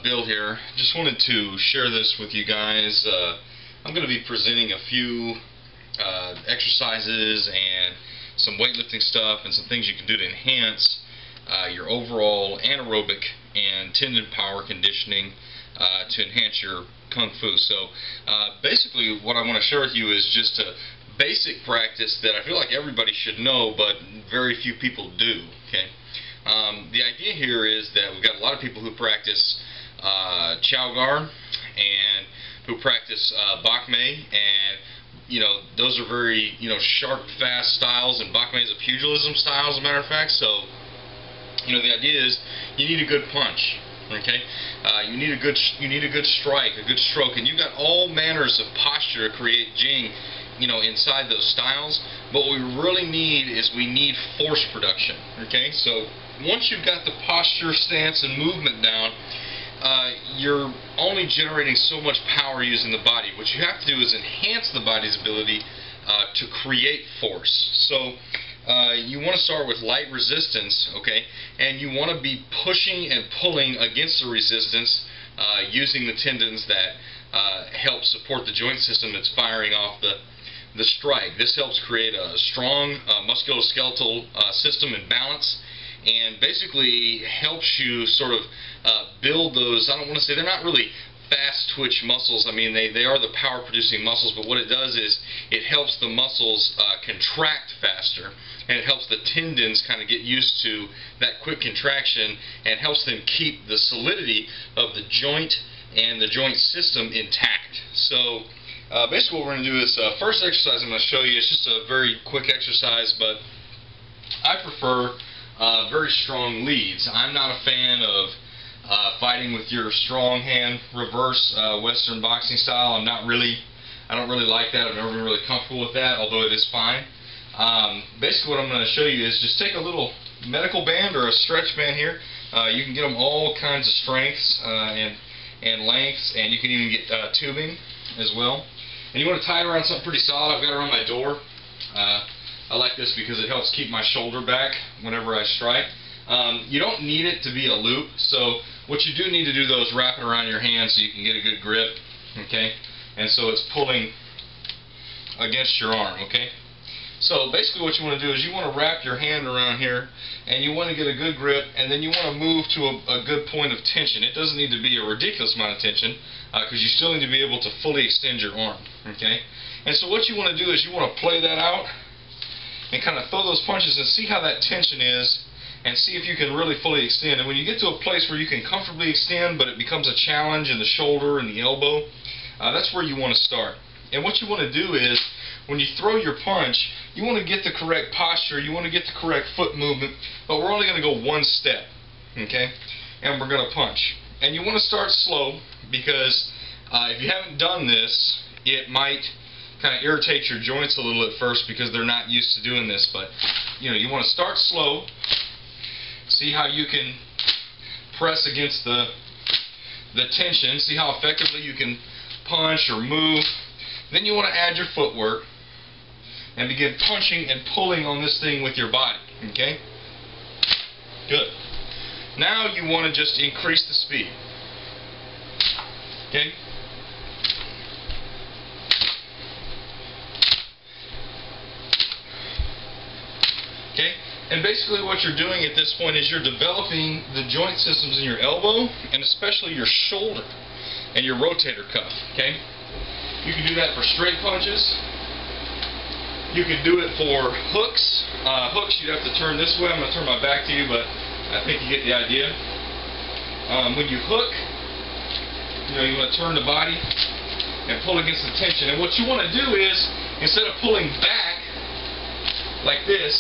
Bill here. Just wanted to share this with you guys. I'm going to be presenting a few exercises and some weightlifting stuff and some things you can do to enhance your overall anaerobic and tendon power conditioning to enhance your Kung Fu. So basically what I want to share with you is just a basic practice that I feel like everybody should know, but very few people do. Okay. The idea here is that we've got a lot of people who practice Chow Gar and who practice Bak Mei, and those are very sharp, fast styles, and Bak Mei is a pugilism style, as a matter of fact. So the idea is you need a good punch. Okay, you need a good strike, a good stroke, and you've got all manners of posture to create Jing inside those styles. But what we really need is we need force production. Okay, so once you've got the posture, stance, and movement down, you're only generating so much power using the body. What you have to do is enhance the body's ability to create force. So you want to start with light resistance, okay, and you want to be pushing and pulling against the resistance using the tendons that help support the joint system that's firing off the strike. This helps create a strong musculoskeletal system and balance, and basically helps you sort of build those, I don't want to say, they're not really fast twitch muscles. I mean, they are the power producing muscles, but what it does is it helps the muscles contract faster, and it helps the tendons kind of get used to that quick contraction, and helps them keep the solidity of the joint and the joint system intact. So basically what we're going to do is first exercise I'm going to show you is just a very quick exercise, but I prefer very strong leads. I'm not a fan of fighting with your strong hand reverse Western boxing style. I don't really like that. I've never been really comfortable with that, although it is fine. Basically what I'm going to show you is just take a little medical band or a stretch band here. You can get them all kinds of strengths and lengths, and you can even get tubing as well. And you want to tie it around something pretty solid. I've got it around my door. I like this because it helps keep my shoulder back whenever I strike. You don't need it to be a loop, so what you do need to do though is wrap it around your hand so you can get a good grip, okay? And so it's pulling against your arm, okay? So basically what you want to do is you want to wrap your hand around here, and you want to get a good grip, and then you want to move to a good point of tension. It doesn't need to be a ridiculous amount of tension, because you still need to be able to fully extend your arm, okay? And so what you want to do is you want to play that out and kind of throw those punches and see how that tension is, and see if you can really fully extend. And when you get to a place where you can comfortably extend, but it becomes a challenge in the shoulder and the elbow, that's where you want to start. And what you want to do is, when you throw your punch, you want to get the correct posture, you want to get the correct foot movement, but we're only going to go one step, okay? And we're going to punch. And you want to start slow, because if you haven't done this, it might kind of irritate your joints a little at first because they're not used to doing this. But you want to start slow, see how you can press against the tension, see how effectively you can punch or move. Then you want to add your footwork and begin punching and pulling on this thing with your body, okay? Good. Now you want to just increase the speed, okay? Okay? And basically what you're doing at this point is you're developing the joint systems in your elbow, and especially your shoulder and your rotator cuff, okay? You can do that for straight punches. You can do it for hooks. Hooks, you'd have to turn this way. I'm going to turn my back to you, but I think you get the idea. When you hook, you want to turn the body and pull against the tension. And what you want to do is, instead of pulling back like this,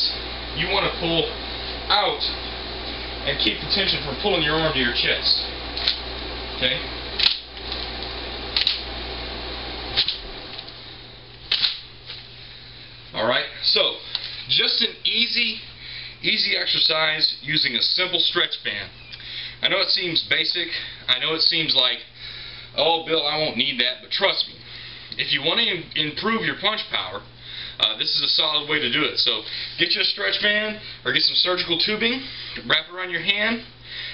you want to pull out and keep the tension from pulling your arm to your chest. Okay? Alright, so just an easy exercise using a simple stretch band. I know it seems basic, I know it seems like, oh Bill, I won't need that, but trust me, if you want to improve your punch power, this is a solid way to do it. So get you a stretch band or get some surgical tubing, wrap it around your hand,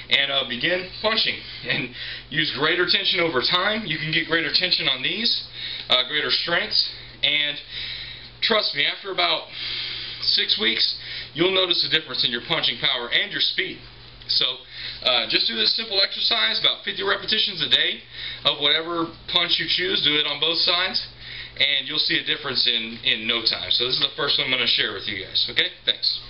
and begin punching. And use greater tension over time. You can get greater tension on these, greater strengths, and trust me, after about 6 weeks, you'll notice a difference in your punching power and your speed. So just do this simple exercise, about 50 repetitions a day of whatever punch you choose. Do it on both sides, and you'll see a difference in no time. So this is the first one I'm going to share with you guys. Okay? Thanks.